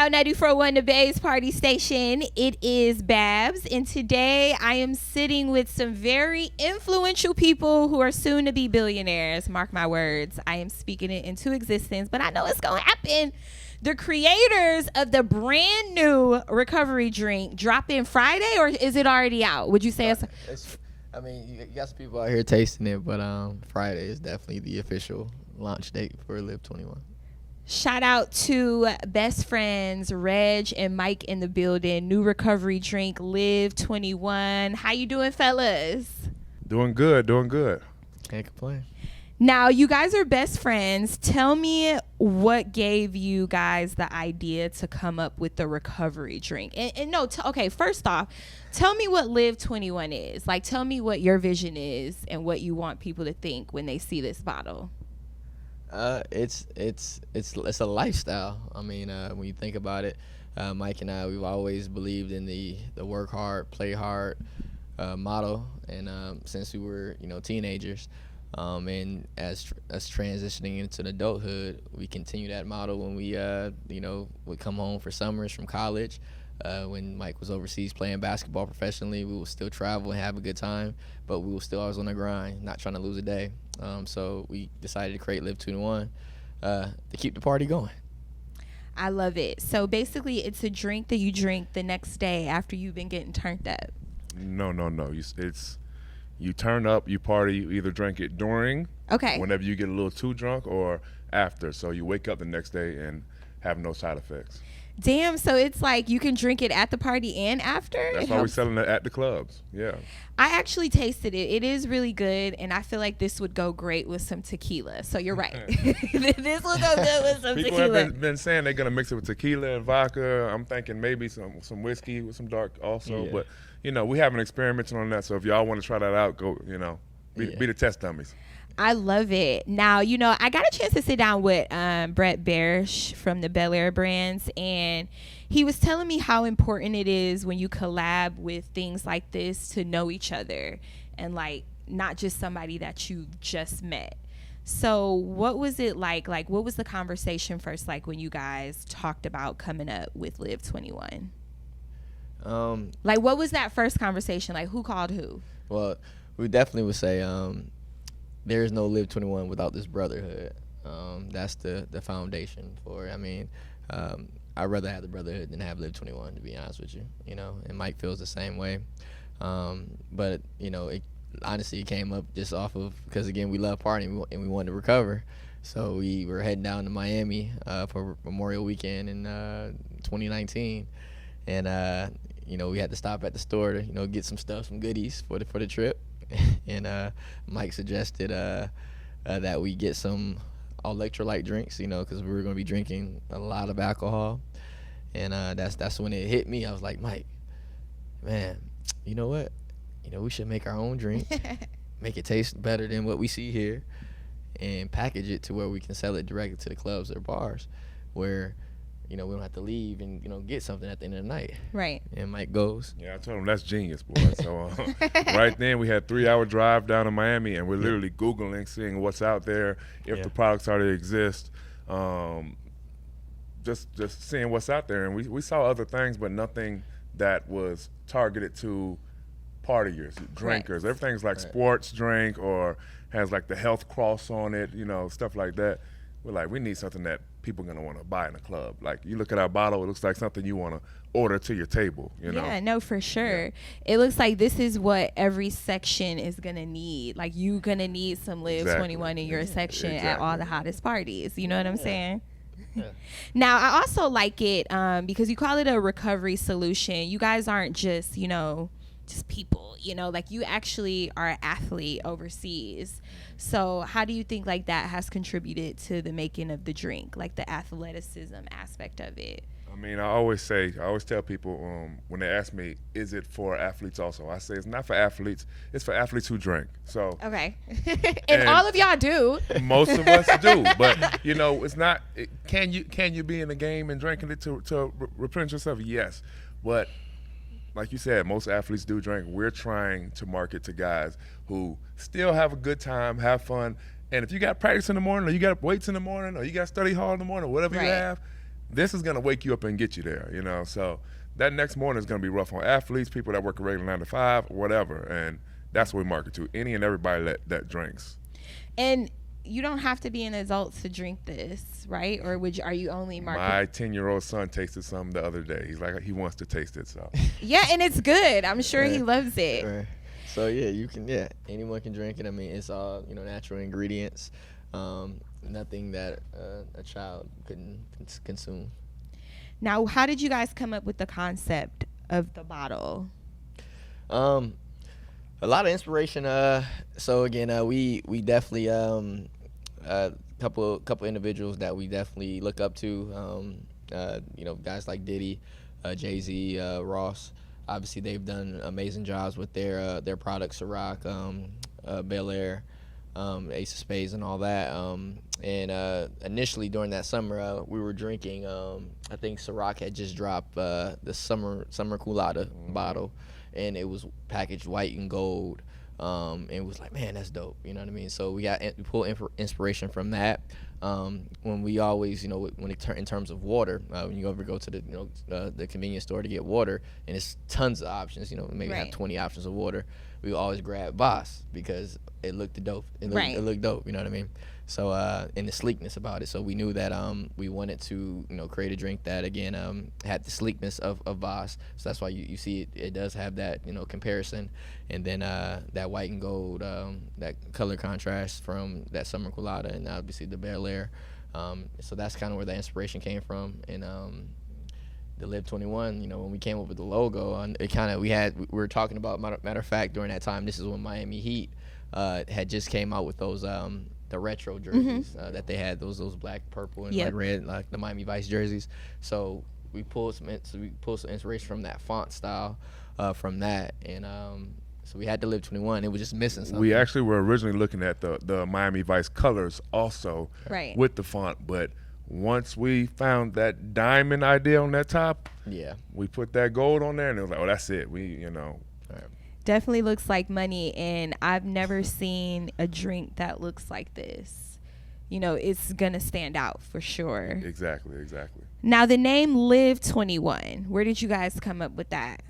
Loud 94.1, the Bay's Party Station. It is Babs, and today I am sitting with some very influential people who are soon to be billionaires. Mark my words. I am speaking it into existence, but I know it's going to happen. The creators of the brand new recovery drink dropping Friday, or is it already out? Would you say I mean, you got some people out here tasting it, but Friday is definitely the official launch date for LIV21. Shout out to best friends Reg and Mike in the building. New recovery drink, LIV21. How you doing, fellas? Doing good. Can't complain. Now, you guys are best friends. Tell me what gave you guys the idea to come up with the recovery drink. Okay, first off, tell me what LIV21 is. Like, tell me what your vision is and what you want people to think when they see this bottle. It's a lifestyle. I mean, when you think about it, Mike and I, we've always believed in the work hard, play hard motto, and since we were teenagers, and as transitioning into adulthood, we continue that motto when we would come home for summers from college. When Mike was overseas playing basketball professionally, we would still travel and have a good time, but we were still always on the grind, not trying to lose a day. So we decided to create LIV21 to keep the party going. I love it. So basically, it's a drink that you drink the next day after you've been getting turned up. No. You turn up, you party, you either drink it during, whenever you get a little too drunk, or after. So you wake up the next day and have no side effects. Damn, so it's like you can drink it at the party and after? That's why we're selling it at the clubs. Yeah. I actually tasted it. It is really good, and I feel like this would go great with some tequila. So you're right. This would go good with some People tequila. have been saying they're going to mix it with tequila and vodka. I'm thinking maybe some whiskey with some dark also. Yeah. But, we haven't experimented on that. So if y'all want to try that out, go, be the test dummies. I love it. Now, I got a chance to sit down with Beverage from the Bel Air brands, and he was telling me how important it is when you collab with things like this to know each other and, like, not just somebody that you just met. So what was it like? Like, what was the conversation first like when you guys talked about coming up with LIV21? Like, what was that first conversation? Like, who called who? Well, we definitely would say there is no LIV21 without this brotherhood. That's the foundation for it. I mean, I'd rather have the brotherhood than have LIV21, to be honest with you. And Mike feels the same way. But honestly, it came up just off of because again we love partying and we wanted to recover. So we were heading down to Miami for Memorial Weekend in 2019, and we had to stop at the store to get some stuff, some goodies for the trip. And Mike suggested that we get some electrolyte drinks, because we were going to be drinking a lot of alcohol. And that's when it hit me. I was like, Mike, man, you know what? We should make our own drink, make it taste better than what we see here, and package it to where we can sell it directly to the clubs or bars where we don't have to leave and get something at the end of the night. Right. And Mike goes. Yeah, I told him that's genius, boy. So right then we had a 3-hour drive down to Miami, and we're literally Googling, seeing what's out there, if the products already exist, just seeing what's out there. And we saw other things, but nothing that was targeted to partiers, drinkers. Right. Everything's like sports drink or has like the health cross on it, stuff like that. We're like, we need something that people are going to want to buy in a club. Like, you look at our bottle, it looks like something you want to order to your table, Yeah, no, for sure. Yeah. It looks like this is what every section is going to need. Like, you're going to need some LIV21 in your section at all the hottest parties. You know what I'm saying? Yeah. Now, I also like it because you call it a recovery solution. You guys aren't just, just people, like you actually are an athlete overseas. So how do you think like that has contributed to the making of the drink, like the athleticism aspect of it? I mean, I always tell people when they ask me, is it for athletes also? I say it's not for athletes. It's for athletes who drink. So okay, and all of y'all do. Most of us do, but it's not. Can you be in the game and drinking it to replenish yourself? Yes, but like you said, most athletes do drink. We're trying to market to guys who still have a good time, have fun, and if you got practice in the morning, or you got weights in the morning, or you got study hall in the morning, whatever you have, this is gonna wake you up and get you there, you know. So that next morning is gonna be rough on athletes, people that work a regular 9 to 5, whatever, and that's what we market to any and everybody that drinks. And you don't have to be an adult to drink this, right? Or are you only marketing? My 10-year-old son tasted some the other day. He's like, he wants to taste it. So yeah, and it's good. I'm sure he loves it. Right. So yeah, anyone can drink it. I mean, it's all natural ingredients, nothing that a child couldn't consume. Now, how did you guys come up with the concept of the bottle? A lot of inspiration. So again, we definitely a couple individuals that we definitely look up to. Guys like Diddy, Jay-Z, Ross. Obviously, they've done amazing jobs with their products, Ciroc, Bel Air, Ace of Spades, and all that. And initially during that summer, we were drinking. I think Ciroc had just dropped the summer Culata bottle, and it was packaged white and gold. And it was like, man, that's dope. You know what I mean? So we pulled inspiration from that. When we always, in terms of water, when you ever go to the convenience store to get water, and it's tons of options, maybe have 20 options of water, we always grab Voss because it looked dope. It looked dope. You know what I mean? So and the sleekness about it. So we knew that we wanted to create a drink that again had the sleekness of Voss. So that's why you see it does have that comparison, and then that white and gold, that color contrast from that summer Culata, and obviously the Bel Air. So that's kind of where the inspiration came from. And the LIV21, when we came up with the logo, we were talking about, matter of fact, during that time, this is when Miami Heat had just came out with those the retro jerseys that they had, those black, purple, and like red, like the Miami Vice jerseys. So we pulled some inspiration from that font style, from that, and so we had the LIV21. It was just missing something. We actually were originally looking at the Miami Vice colors also, with the font, but once we found that diamond idea on that top, we put that gold on there, and it was like, oh, that's it. Definitely looks like money, and I've never seen a drink that looks like this. It's gonna stand out for sure. Exactly. Now, the name LIV21, where did you guys come up with that?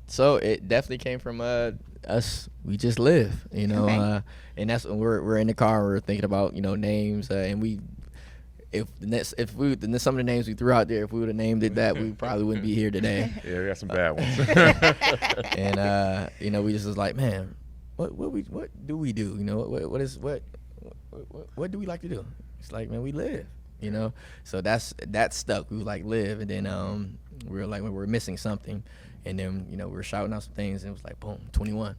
So it definitely came from us. We just live, and that's when we're in the car, we're thinking about names, and we. If some of the names we threw out there, if we would have named it that, we probably wouldn't be here today. Yeah, we got some bad ones. And we just was like, man, what do we do? What do we like to do? It's like, man, we live. So that stuck. We was like live, and then we were like, we're missing something, and then we were shouting out some things, and it was like, boom, 21.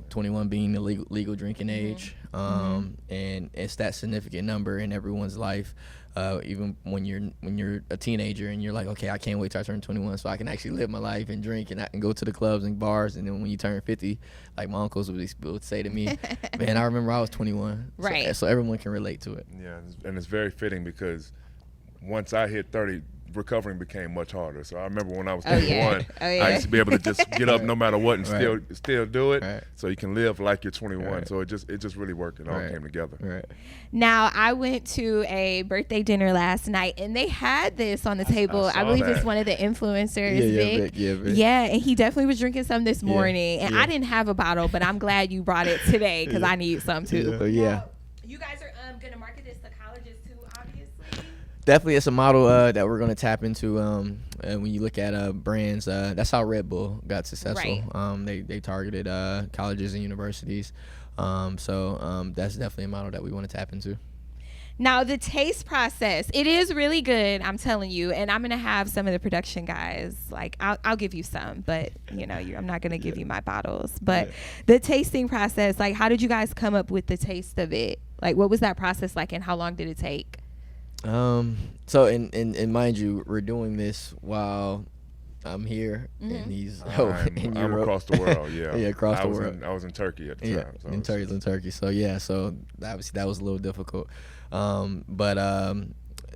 21 being the legal drinking age, and it's that significant number in everyone's life. Even when you're a teenager and you're like, okay, I can't wait till I turn 21 so I can actually live my life and drink and I can go to the clubs and bars. And then when you turn 50, like my uncles would say to me, man, I remember I was 21. Right. So everyone can relate to it. Yeah, and it's very fitting because once I hit 30, recovering became much harder. So I remember when I was 21, I used to be able to just get up no matter what and still do it. Right. So you can live like you're 21. Right. So it just really worked. It all came together. Right. Now, I went to a birthday dinner last night, and they had this on the table. I believe it's one of the influencers, Vic. Yeah, and he definitely was drinking some this morning. And I didn't have a bottle, but I'm glad you brought it today because I need some too. Yeah. You guys are going to market this to colleges too, obviously? Definitely, it's a model that we're going to tap into. When you look at brands, that's how Red Bull got successful. Right. They targeted colleges and universities. So that's definitely a model that we want to tap into. Now, the taste process, it is really good, I'm telling you. And I'm going to have some of the production guys, like, I'll give you some, but, I'm not going to give you my bottles. But the tasting process, like, how did you guys come up with the taste of it? Like, what was that process like, and how long did it take? So, and mind you, we're doing this while I'm here, and he's in I'm across the world, yeah. Across the world. I was in Turkey at the time. So in Turkey. So, so obviously that was a little difficult. But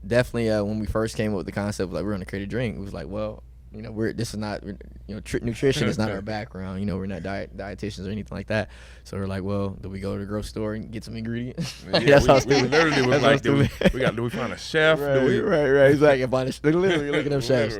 definitely when we first came up with the concept, like, we're going to create a drink, it was like, well, you know, this is not, you know, nutrition is not our background. You know, we're not dietitians or anything like that. So we're like, well, do we go to the grocery store and get some ingredients? Yeah, we literally was like, do we find a chef? Right. Exactly. Literally looking up chefs.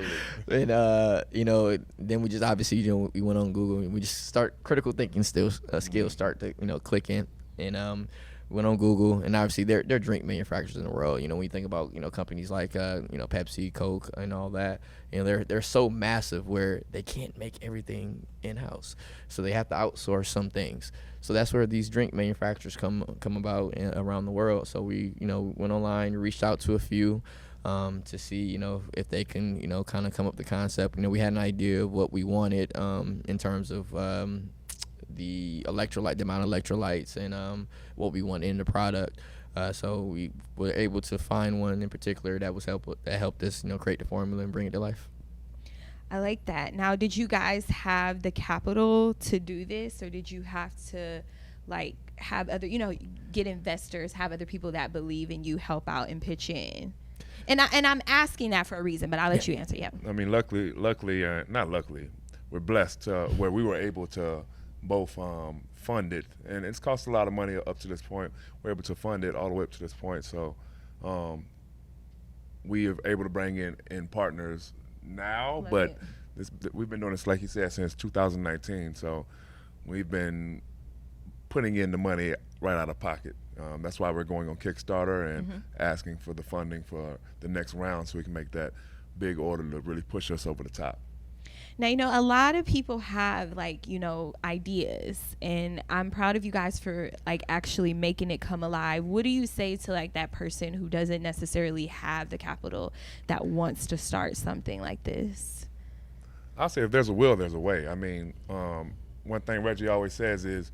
And, you know, then we just obviously, you know, we went on Google and we just start critical thinking skills start to, you know, click in. And, went on Google, and obviously they're drink manufacturers in the world. You know, when you think about, you know, companies like you know, Pepsi, Coke, and all that, you know, they're so massive where they can't make everything in house, so they have to outsource some things. So that's where these drink manufacturers come about around the world. So we, you know, went online, reached out to a few to see, you know, if they can, you know, kind of come up with the concept. You know, we had an idea of what we wanted in terms of the amount of electrolytes, and what we want in the product. So we were able to find one in particular that helped us, you know, create the formula and bring it to life. I like that. Now, did you guys have the capital to do this, or did you have to, like, have other, you know, get investors, have other people that believe in you help out and pitch in? And I'm asking that for a reason, but I'll let you answer. Yeah. I mean, luckily, not luckily, we're blessed where we were able to both fund it, and it's cost a lot of money up to this point. We're able to fund it all the way up to this point, so we are able to bring in partners now. But we've been doing this, like you said, since 2019, so we've been putting in the money right out of pocket. That's why we're going on Kickstarter and asking for the funding for the next round, so we can make that big order to really push us over the top. Now, you know, a lot of people have, like, you know, ideas, and I'm proud of you guys for, like, actually making it come alive. What do you say to, like, that person who doesn't necessarily have the capital that wants to start something like this? I'll say if there's a will, there's a way. I mean, one thing Reggie always says is,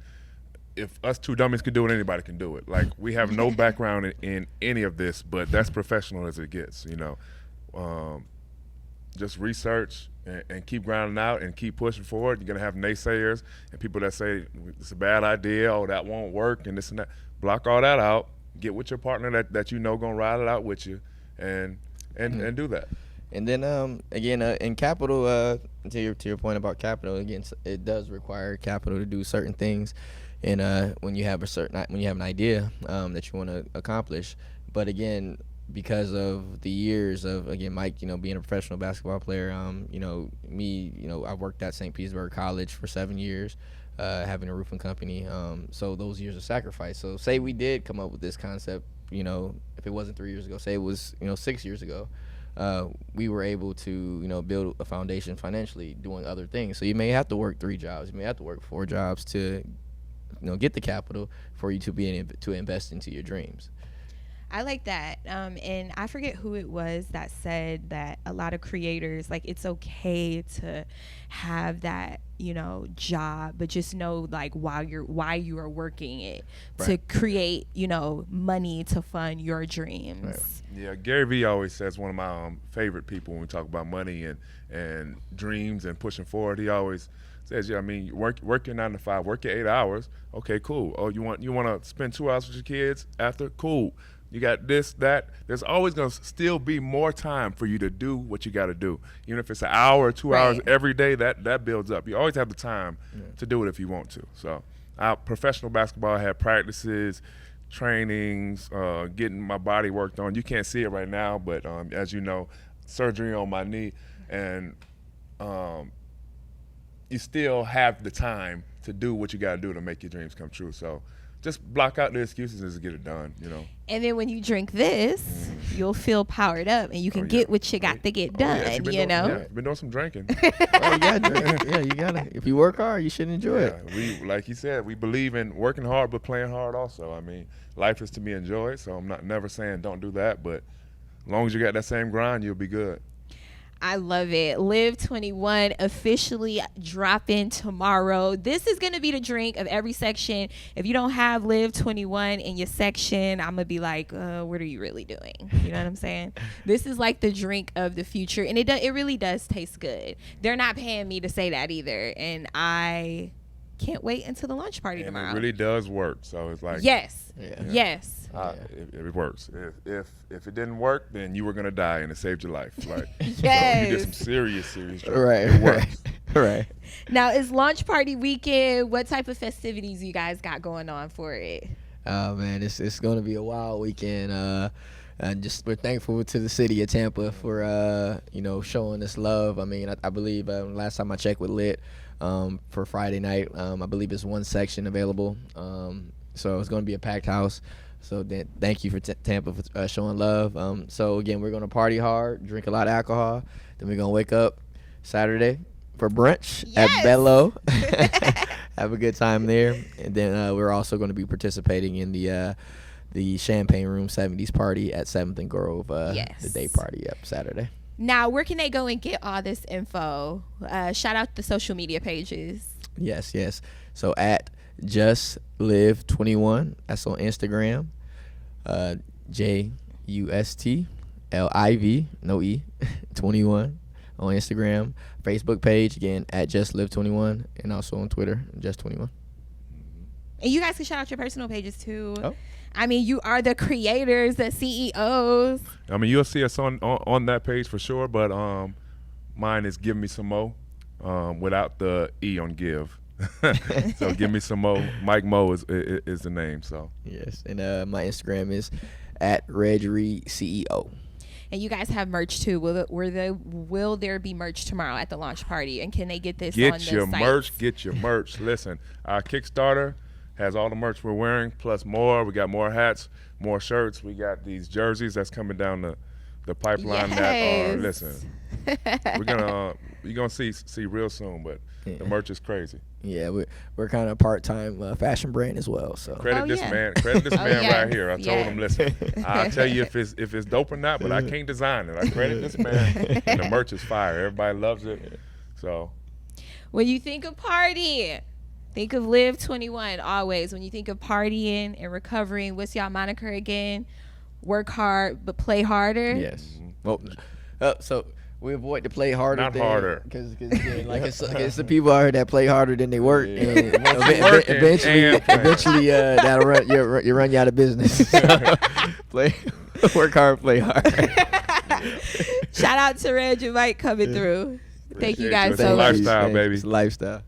if us two dummies can do it, anybody can do it. Like, we have no background in any of this, but that's professional as it gets, you know. Just research and keep grinding out and keep pushing forward. You're going to have naysayers and people that say it's a bad idea, or that won't work, and this and that. Block all that out. Get with your partner that you know going to ride it out with you, and do that. And then again, in capital, to your point about capital, again, it does require capital to do certain things. And when you have an idea that you want to accomplish, but again, because of the years of, again, Mike, you know, being a professional basketball player, you know, me, you know, I worked at St. Petersburg College for 7 years, having a roofing company. So those years of sacrifice. So say we did come up with this concept, you know, if it wasn't 3 years ago, say it was, you know, 6 years ago, we were able to, you know, build a foundation financially doing other things. So you may have to work 3 jobs, you may have to work 4 jobs to, you know, get the capital for you to be able to invest into your dreams. I like that. And I forget who it was that said that a lot of creators, like, it's okay to have that, you know, job, but just know, like, why you are working it to create, you know, money to fund your dreams. Right. Yeah, Gary Vee always says, one of my favorite people when we talk about money and dreams and pushing forward. He always says, yeah, I mean, work your 9 to 5, work your 8 hours. Okay, cool. Oh, you want to spend 2 hours with your kids after? Cool. You got this, that. There's always going to still be more time for you to do what you got to do. Even if it's an hour or 2 hours every day, that builds up. You always have the time to do it if you want to. So, professional basketball, I had practices, trainings, getting my body worked on. You can't see it right now, but as you know, surgery on my knee, and you still have the time to do what you got to do to make your dreams come true. So just block out the excuses and just get it done, you know. And then when you drink this, you'll feel powered up, and you can get what you got to get done, you know. Yeah, been doing some drinking. You gotta. If you work hard, you should enjoy it. We, like you said, we believe in working hard but playing hard also. I mean, life is to be enjoyed, so I'm never saying don't do that, but as long as you got that same grind, you'll be good. I love it. LIV21 officially dropping tomorrow. This is going to be the drink of every section. If you don't have LIV21 in your section, I'm going to be like, what are you really doing? You know what I'm saying? This is like the drink of the future, and it really does taste good. They're not paying me to say that either, and I can't wait until the launch party and tomorrow. it really does work. So it's like yes. It works. If it didn't work, then you were gonna die, and it saved your life. Like, yes. So you did some serious drugs. Right. It works. Right. Now it's launch party weekend. What type of festivities you guys got going on for it? Oh man, it's gonna be a wild weekend. And just we're thankful to the city of Tampa for showing us love. I mean, I believe last time I checked with Lit for Friday night, I believe it's one section available. So it's gonna be a packed house. So thank you for Tampa for showing love. So again, we're gonna party hard, drink a lot of alcohol. Then we're gonna wake up Saturday for brunch at Bello. Have a good time there. And then we're also going to be participating in the Champagne Room 70s party at 7th and Grove, the day party Saturday. Now, where can they go and get all this info? Shout out the social media pages. Yes. So at Just LIV21, that's on Instagram. JUSTLIV, no E, 21 on Instagram. Facebook page, again, at Just LIV21, and also on Twitter, Just21. And you guys can shout out your personal pages too. Oh. I mean, you are the creators, the CEOs. I mean, you'll see us on that page for sure, but mine is Give Me Some Mo, without the E on give. So Give Me Some Mo. Mike Mo is the name. So yes, and my Instagram is at RegReCEO. And you guys have merch too. Will there be merch tomorrow at the launch party? And can they get this on the site? Get your merch. Listen, our Kickstarter has all the merch we're wearing, plus more. We got more hats, more shirts. We got these jerseys that's coming down the pipeline that are, listen, you're gonna see real soon, but the merch is crazy. Yeah, we're kind of part-time fashion brand as well. So credit this man right here. I told him, listen, I'll tell you if it's dope or not, but I can't design it. I credit this man, and the merch is fire. Everybody loves it. So when you think of party, think of LIV21 always. When you think of partying and recovering, what's y'all moniker again? Work hard but play harder. Yes. Well, so we avoid to play harder. Not harder. Because like it's the people out here that play harder than they work. Yeah. And eventually that'll run you out of business. Work hard, play hard. Shout out to Reg and Mike coming through. Thank you guys so much. Lifestyle, baby. It's lifestyle.